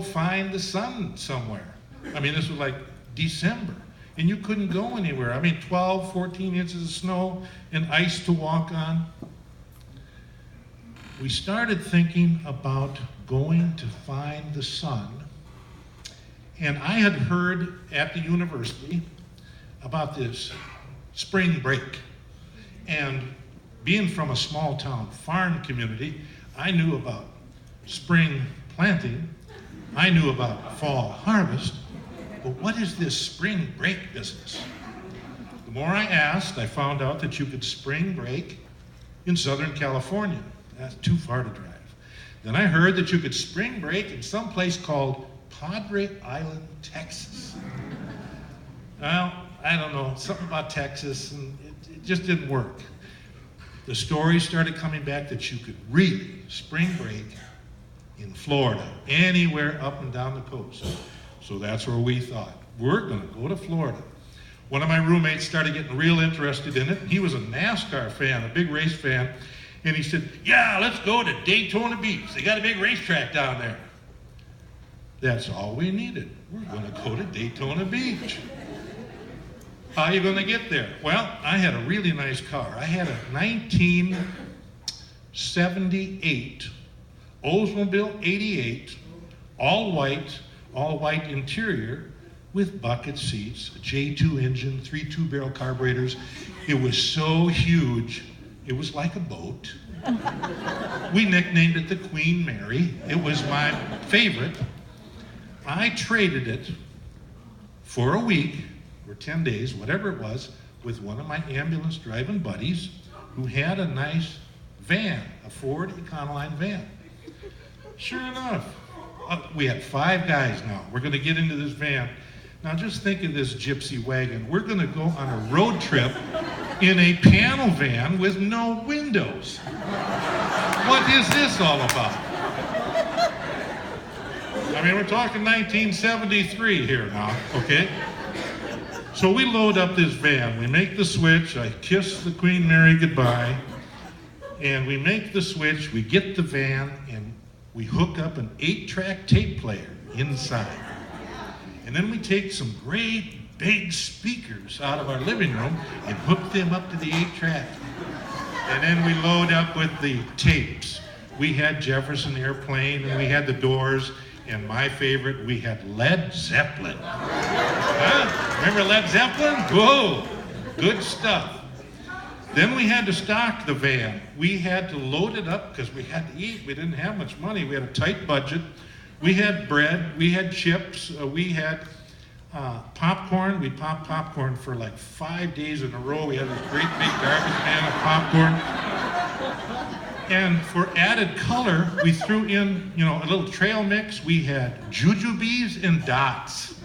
find the sun somewhere. I mean, this was like December, and you couldn't go anywhere. I mean, 12, 14 inches of snow and ice to walk on. We started thinking about going to find the sun, and I had heard at the university about this spring break. And being from a small town farm community, I knew about spring planting, I knew about fall harvest, but what is this spring break business? The more I asked, I found out that you could spring break in Southern California. That's too far to drive. Then I heard that you could spring break in some place called Padre Island, Texas. Well, I don't know, something about Texas, and it just didn't work. The stories started coming back that you could really spring break in Florida, anywhere up and down the coast. So that's where we thought, we're gonna go to Florida. One of my roommates started getting real interested in it. He was a NASCAR fan, a big race fan, and he said, yeah, let's go to Daytona Beach. They got a big racetrack down there. That's all we needed. We're gonna go to Daytona Beach. How are you gonna get there? Well, I had a really nice car. I had a 1978 Oldsmobile 88, all white interior with bucket seats, a J2 engine, 3 2-barrel carburetors. It was so huge, it was like a boat. We nicknamed it the Queen Mary. It was my favorite. I traded it for a week, or 10 days, whatever it was, with one of my ambulance driving buddies who had a nice van, a Ford Econoline van. Sure enough, we had 5 guys now. We're gonna get into this van. Now just think of this gypsy wagon. We're gonna go on a road trip in a panel van with no windows. What is this all about? I mean, we're talking 1973 here now, okay? So we load up this van, we make the switch, I kiss the Queen Mary goodbye, and we make the switch, we get the van, and we hook up an 8-track tape player inside. And then we take some great big speakers out of our living room and hook them up to the 8-track. And then we load up with the tapes. We had Jefferson Airplane, and we had the Doors, and my favorite, we had Led Zeppelin. Huh? Remember Led Zeppelin? Whoa, good stuff. Then we had to stock the van. We had to load it up because we had to eat. We didn't have much money. We had a tight budget. We had bread, we had chips, we had popcorn. We popped popcorn for like 5 days in a row. We had this great big garbage can of popcorn. And for added color, we threw in, a little trail mix. We had jujubes and dots.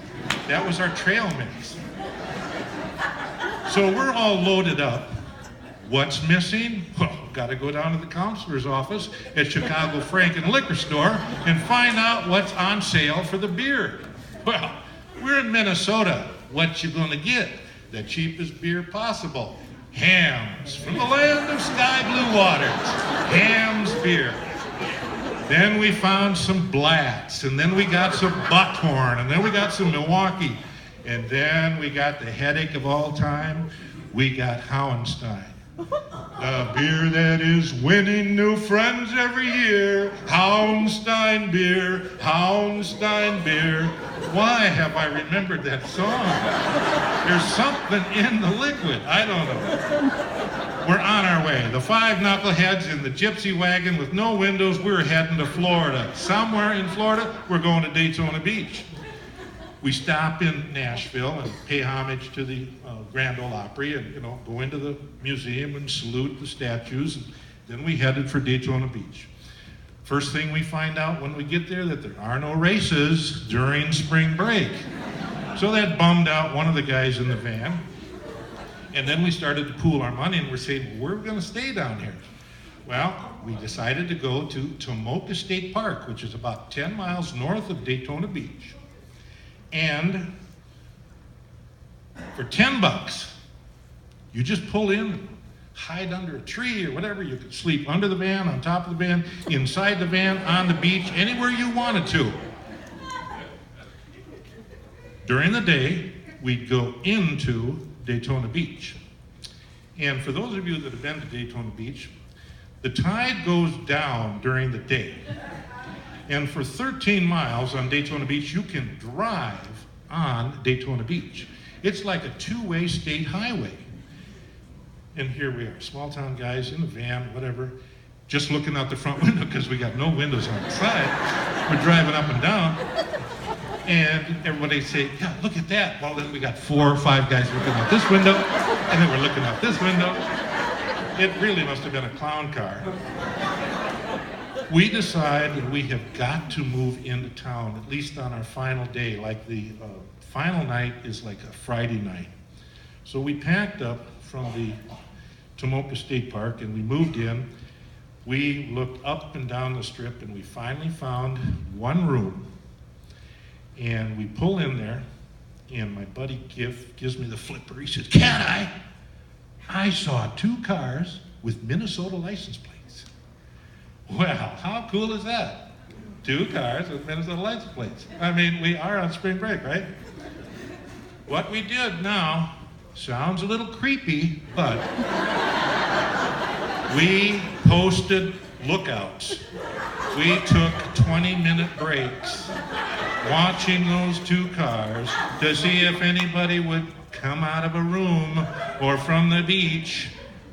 That was our trail mix. So we're all loaded up. What's missing? Well, got to go down to the counselor's office at Chicago Franken Liquor Store and find out what's on sale for the beer. Well, we're in Minnesota. What you gonna get? The cheapest beer possible. Hams, from the land of sky blue waters. Hams beer. Then we found some Blatz, and then we got some Buckhorn, and then we got some Milwaukee, and then we got the headache of all time. We got Howenstein. The beer that is winning new friends every year. Howenstein beer, Howenstein beer. Why have I remembered that song? There's something in the liquid. I don't know. We're on our way. The 5 knuckleheads in the gypsy wagon with no windows. We're heading to Florida. Somewhere in Florida, we're going to Daytona Beach. We stop in Nashville and pay homage to the Grand Ole Opry and, go into the museum and salute the statues. And then we headed for Daytona Beach. First thing we find out when we get there that there are no races during spring break. So that bummed out one of the guys in the van. And then we started to pool our money and we're saying, well, where are we gonna stay down here? Well, we decided to go to Tomoka State Park, which is about 10 miles north of Daytona Beach. And for $10, you just pull in, hide under a tree or whatever. You could sleep under the van, on top of the van, inside the van, on the beach, anywhere you wanted to. During the day, we'd go into Daytona Beach. And for those of you that have been to Daytona Beach, the tide goes down during the day. And for 13 miles on Daytona Beach, you can drive on Daytona Beach. It's like a two-way state highway. And here we are, small town guys in a van, whatever, just looking out the front window because we got no windows on the side. We're driving up and down. And everybody say, yeah, look at that. Well, then we got 4 or 5 guys looking out this window, and then we're looking out this window. It really must have been a clown car. We decide that we have got to move into town, at least on our final day. Like the final night is like a Friday night. So we packed up from the Tomoka State Park and we moved in. We looked up and down the strip and we finally found one room. And we pull in there and my buddy gives me the flipper. He says, "Can I saw 2 cars with Minnesota license plates." Well, how cool is that? 2 cars with Minnesota license plates. I mean, we are on spring break, right? What we did now sounds a little creepy, but we posted lookouts. We took 20-minute breaks watching those 2 cars to see if anybody would come out of a room or from the beach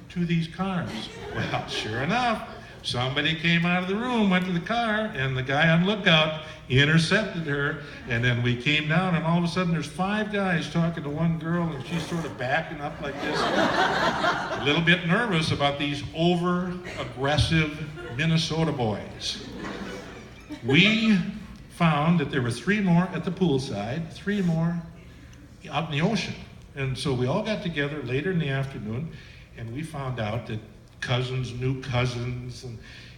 to these cars. Well, sure enough, somebody came out of the room, went to the car, and the guy on lookout intercepted her, and then we came down, and all of a sudden there's 5 guys talking to one girl, and she's sort of backing up like this, a little bit nervous about these over-aggressive Minnesota boys. We found that there were 3 more at the poolside, 3 more out in the ocean. And so we all got together later in the afternoon, and we found out that cousins knew cousins,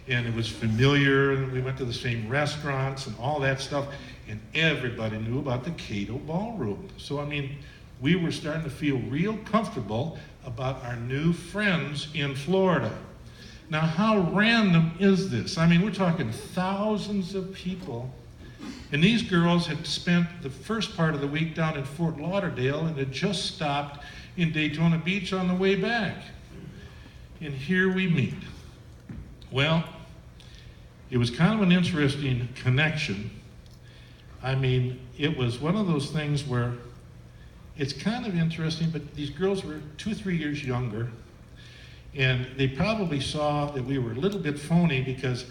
and it was familiar, and we went to the same restaurants and all that stuff, and everybody knew about the Cato Ballroom. So, I mean, we were starting to feel real comfortable about our new friends in Florida. Now, how random is this? I mean, we're talking thousands of people, and these girls had spent the first part of the week down in Fort Lauderdale and had just stopped in Daytona Beach on the way back. And here we meet. Well, it was kind of an interesting connection. I mean, it was one of those things where it's kind of interesting, but these girls were 2 or 3 years younger, and they probably saw that we were a little bit phony because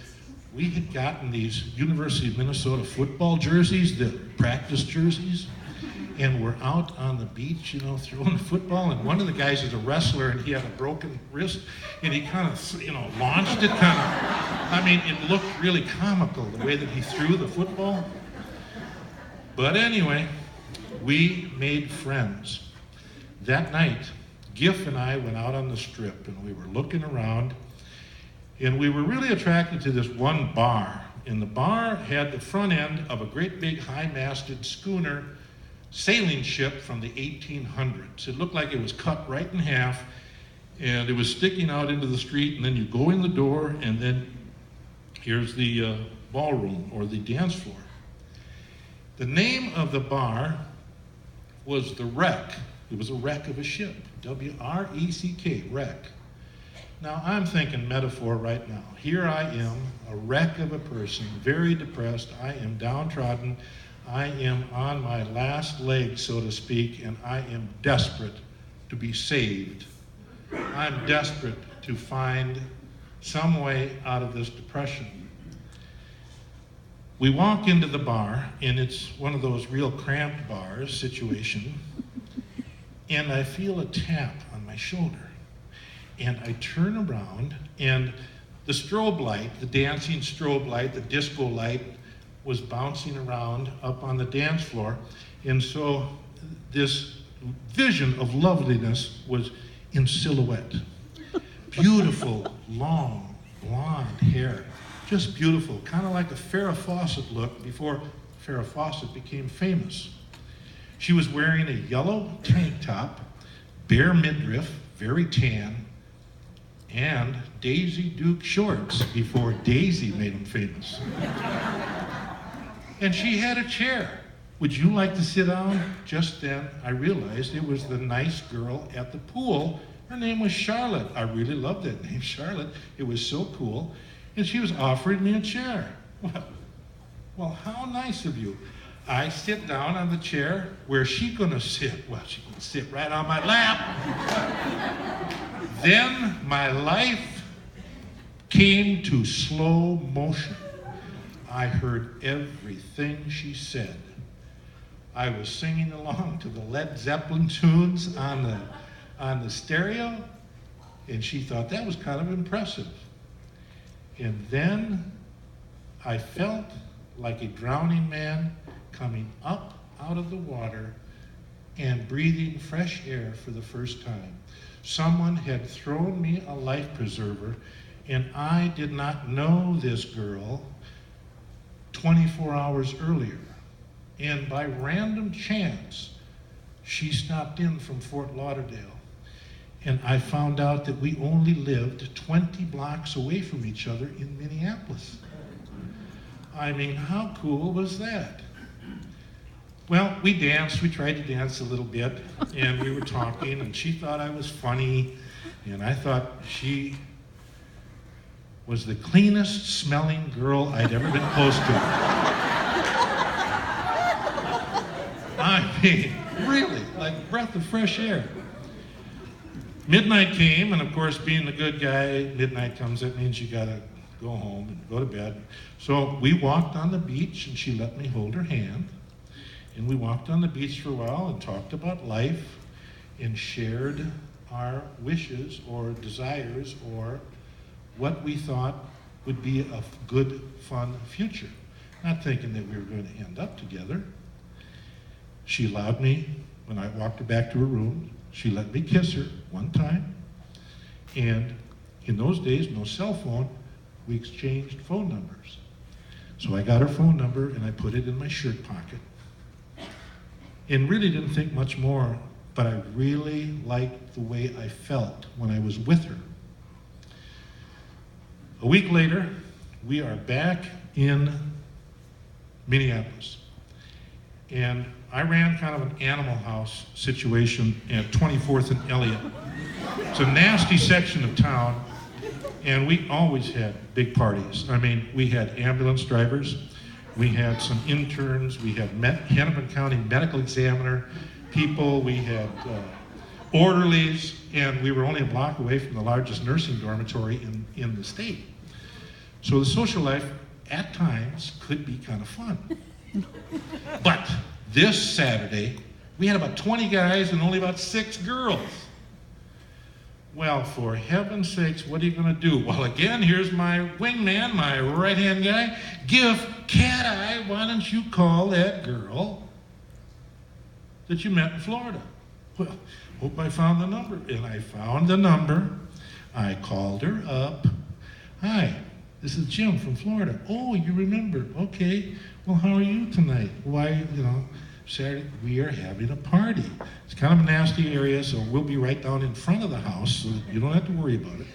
we had gotten these University of Minnesota football jerseys, the practice jerseys, and we're out on the beach, you know, throwing the football, and one of the guys is a wrestler, and he had a broken wrist, and he kind of, you know, launched it kind of, I mean, it looked really comical, the way that he threw the football. But anyway, we made friends. That night, Giff and I went out on the strip, and we were looking around, and we were really attracted to this one bar. And the bar had the front end of a great big high-masted schooner sailing ship from the 1800s. It looked like it was cut right in half, and it was sticking out into the street, and then you go in the door, and then here's the ballroom, or the dance floor. The name of the bar was the Wreck. It was a wreck of a ship, W-R-E-C-K, wreck. Now, I'm thinking metaphor right now. Here I am, a wreck of a person, very depressed. I am downtrodden. I am on my last leg, so to speak, and I am desperate to be saved. I'm desperate to find some way out of this depression. We walk into the bar, and it's one of those real cramped bars situation, and I feel a tap on my shoulder. And I turn around, and the strobe light, the dancing strobe light, the disco light, was bouncing around up on the dance floor. And so this vision of loveliness was in silhouette. Beautiful, long, blonde hair. Just beautiful, kind of like a Farrah Fawcett look before Farrah Fawcett became famous. She was wearing a yellow tank top, bare midriff, very tan, and Daisy Duke shorts before Daisy made them famous. And she had a chair Would you like to sit down? Just then, I realized it was the nice girl at the pool. Her name was Charlotte. I really loved that name, Charlotte. It was so cool. And she was offering me a chair. Well, how nice of you. I sit down on the chair. Where's she gonna sit? Well, she's gonna sit right on my lap. Then my life came to slow motion. I heard everything she said. I was singing along to the Led Zeppelin tunes on the stereo, and she thought that was kind of impressive. And then I felt like a drowning man coming up out of the water and breathing fresh air for the first time. Someone had thrown me a life preserver, and I did not know this girl 24 hours earlier. And by random chance, she stopped in from Fort Lauderdale. And I found out that we only lived 20 blocks away from each other in Minneapolis. I mean, how cool was that? Well, we danced, we tried to dance a little bit, and we were talking, and she thought I was funny, and I thought she was the cleanest smelling girl I'd ever been close to. I mean, really, like breath of fresh air. Midnight came, and of course, being the good guy, midnight comes, that means you gotta go home and go to bed. So we walked on the beach, and she let me hold her hand. And we walked on the beach for a while and talked about life and shared our wishes or desires or what we thought would be a good, fun future. Not thinking that we were going to end up together. She allowed me, when I walked her back to her room, she let me kiss her one time. And in those days, no cell phone, we exchanged phone numbers. So I got her phone number and I put it in my shirt pocket. And really didn't think much more, but I really liked the way I felt when I was with her. A week later, we are back in Minneapolis. And I ran kind of an Animal House situation at 24th and Elliott. It's a nasty section of town, and we always had big parties. I mean, we had ambulance drivers, we had some interns, we had Hennepin County medical examiner people, we had orderlies, and we were only a block away from the largest nursing dormitory in the state. So the social life at times could be kind of fun. But this Saturday, we had about 20 guys and only about 6 girls. Well, for heaven's sakes, what are you gonna do? Well, again, here's my wingman, my right-hand guy. Cat Eye, why don't you call that girl that you met in Florida? Well, hope I found the number. And I found the number. I called her up. Hi, this is Jim from Florida. Oh, you remember, okay. Well, how are you tonight? Why, Saturday, we are having a party. It's kind of a nasty area, so we'll be right down in front of the house, so you don't have to worry about it.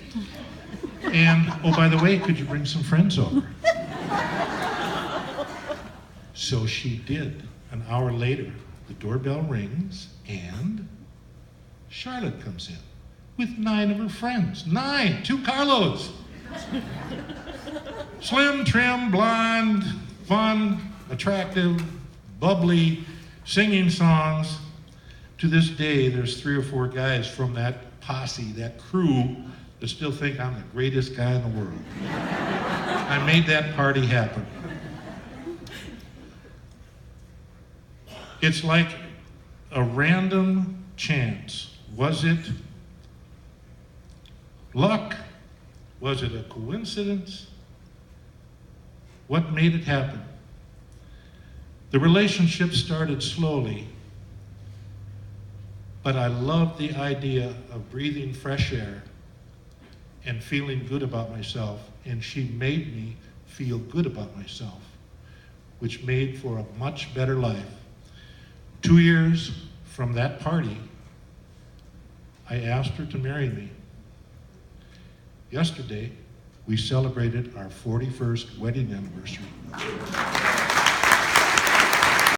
And, oh, by the way, could you bring some friends over? So she did. An hour later, the doorbell rings, and Charlotte comes in with 9 of her friends. 9, 2 Carlos. Slim, trim, blonde, fun, attractive, bubbly, singing songs. To this day, there's 3 or 4 guys from that posse, that crew, that still think I'm the greatest guy in the world. I made that party happen. It's like a random chance. Was it luck? Was it a coincidence? What made it happen? The relationship started slowly, but I loved the idea of breathing fresh air and feeling good about myself, and she made me feel good about myself, which made for a much better life. 2 years from that party, I asked her to marry me. Yesterday, we celebrated our 41st wedding anniversary.